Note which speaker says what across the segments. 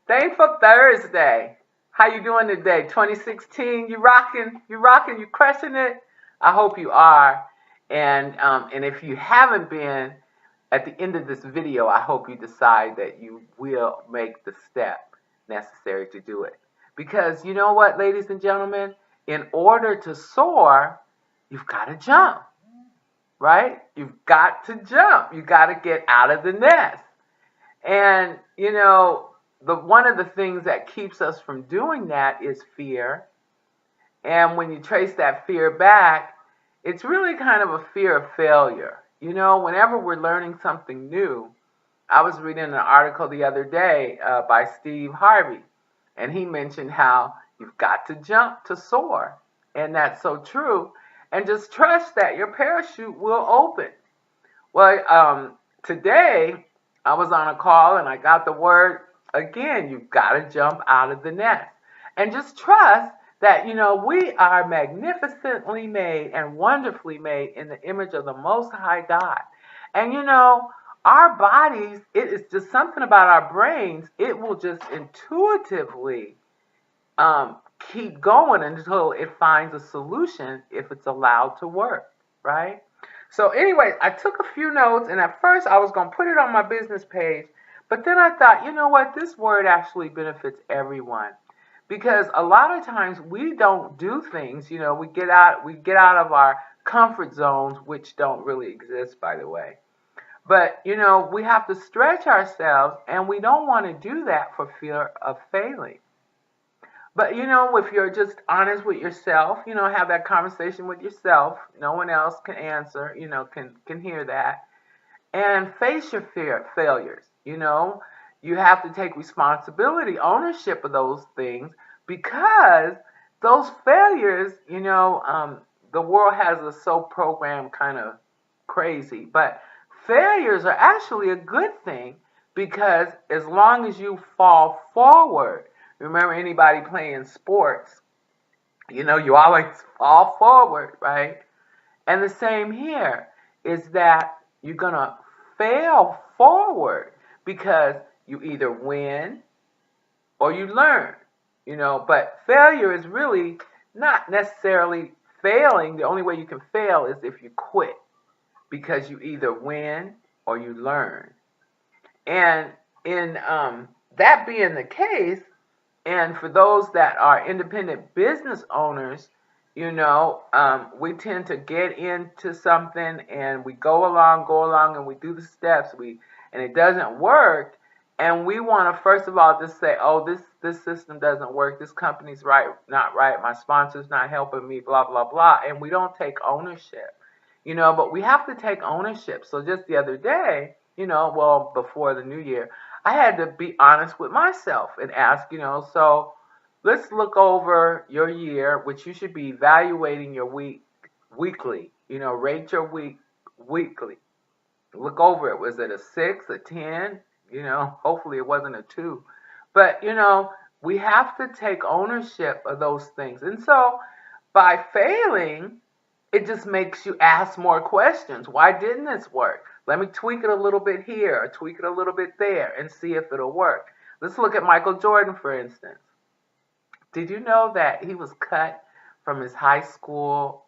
Speaker 1: Thankful Thursday. How you doing today? 2016. You rocking? You rocking? You crushing it? I hope you are. And if you haven't been, at the end of this video, I hope you decide that you will make the step necessary to do it. Because you know what, ladies and gentlemen, in order to soar, you've got to jump, right? You've got to jump. You got to get out of the nest. And the one of the things that keeps us from doing that is fear. And when you trace that fear back, it's really kind of a fear of failure. Whenever we're learning something new, I was reading an article the other day by Steve Harvey, and he mentioned how you've got to jump to soar. And that's so true. And just trust that your parachute will open. Well, today I was on a call and I got the word again, you've got to jump out of the nest. And just trust that, we are magnificently made and wonderfully made in the image of the Most High God. And, our bodies, it is just something about our brains, it will just intuitively keep going until it finds a solution if it's allowed to work, right? So anyway, I took a few notes, and at first I was going to put it on my business page, but then I thought, you know what, this word actually benefits everyone. Because a lot of times we don't do things, we get out of our comfort zones, which don't really exist, by the way. But, we have to stretch ourselves, and we don't want to do that for fear of failing. But if you're just honest with yourself, have that conversation with yourself. No one else can answer, can hear that. And face your failures. You have to take responsibility, ownership of those things, because those failures, the world has us so programmed kind of crazy. But failures are actually a good thing, because as long as you fall forward, remember anybody playing sports, you always fall forward, right? And the same here is that you're going to fail forward because you either win or you learn, but failure is really not necessarily failing. The only way you can fail is if you quit, because you either win or you learn. And in that being the case, and for those that are independent business owners, we tend to get into something and we go along, and we do the steps, and it doesn't work, and we want to first of all just say, oh, this system doesn't work, this company's not right, my sponsor's not helping me, blah blah blah, and we don't take ownership, but we have to take ownership. So just the other day, before the new year, I had to be honest with myself and ask, so let's look over your year, which you should be evaluating your week weekly. Rate your week weekly. Look over it. Was it a 6, a 10? Hopefully it wasn't a 2. But, we have to take ownership of those things. And so by failing, it just makes you ask more questions. Why didn't this work? Let me tweak it a little bit here or tweak it a little bit there and see if it'll work. Let's look at Michael Jordan, for instance. Did you know that he was cut from his high school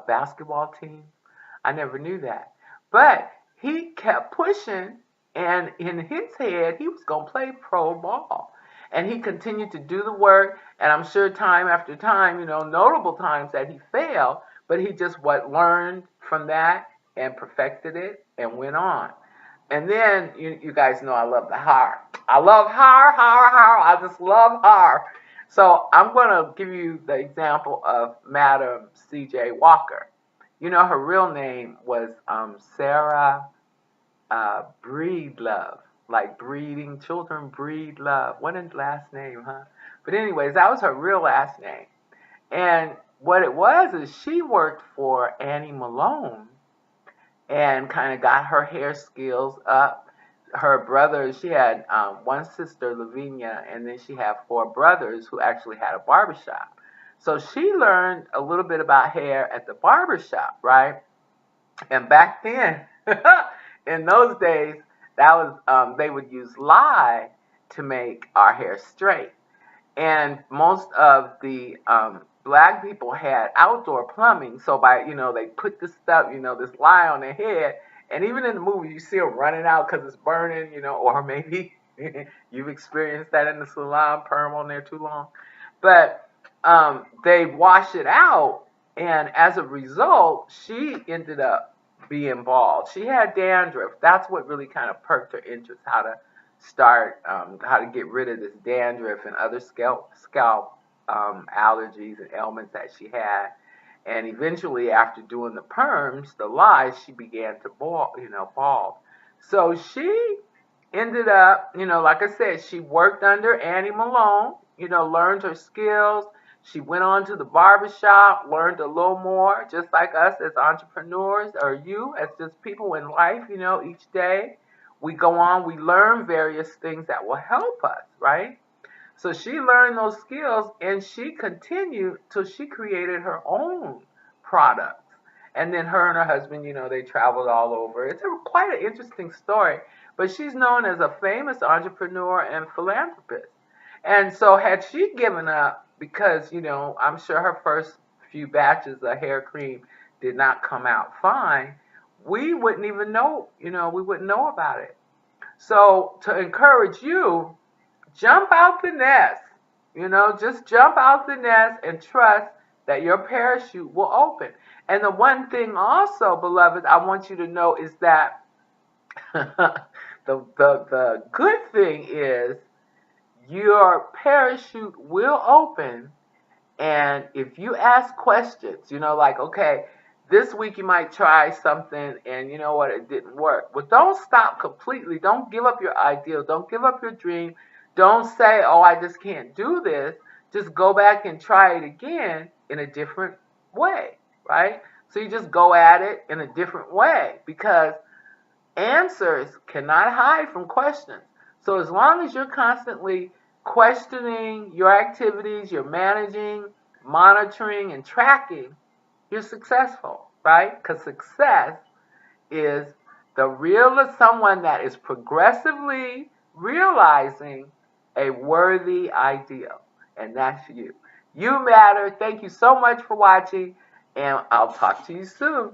Speaker 1: basketball team? I never knew that. But he kept pushing, and in his head, he was going to play pro ball. And he continued to do the work, and I'm sure time after time, notable times that he failed, but he just learned from that and perfected it and went on. And then, you guys know I love the har. I love har. I just love har. So I'm going to give you the example of Madam C.J. Walker. Her real name was Sarah Breedlove. Like breeding, children breed love. What a last name, huh? But anyways, that was her real last name. And what it was is she worked for Annie Malone and kind of got her hair skills up. Her brothers, she had one sister, Lavinia, and then she had 4 brothers who actually had a barbershop. So she learned a little bit about hair at the barbershop, right? And back then, in those days, that was they would use lye, to make our hair straight. And most of the black people had outdoor plumbing, so they put this stuff, this lye on their head, and even in the movie you see them running out because it's burning, or maybe you've experienced that in the salon, perm on there too long, but they wash it out, and as a result, she ended up being bald. She had dandruff. That's what really kind of perked her interest, how to get rid of this dandruff and other scalp allergies and ailments that she had. And eventually, after doing the perms, the lies, she began to bald. So she ended up, like I said, she worked under Annie Malone, learned her skills. She went on to the barbershop, learned a little more, just like us as entrepreneurs, or you as just people in life, each day. We go on, we learn various things that will help us, right? So she learned those skills and she continued till she created her own products. And then her and her husband, they traveled all over. It's quite an interesting story. But she's known as a famous entrepreneur and philanthropist. And so had she given up, because, I'm sure her first few batches of hair cream did not come out fine, we wouldn't even know, we wouldn't know about it. So to encourage you, jump out the nest. Just jump out the nest and trust that your parachute will open. And the one thing also, beloved, I want you to know is that the good thing is your parachute will open, and if you ask questions, like, okay, this week you might try something and you know what, it didn't work. Well, don't stop completely. Don't give up your ideal. Don't give up your dream. Don't say, oh, I just can't do this. Just go back and try it again in a different way, right? So you just go at it in a different way, because answers cannot hide from questions. So as long as you're constantly questioning your activities, you're managing, monitoring, and tracking, you're successful, right? Because success is the real of someone that is progressively realizing a worthy ideal. And that's you. You matter. Thank you so much for watching, and I'll talk to you soon.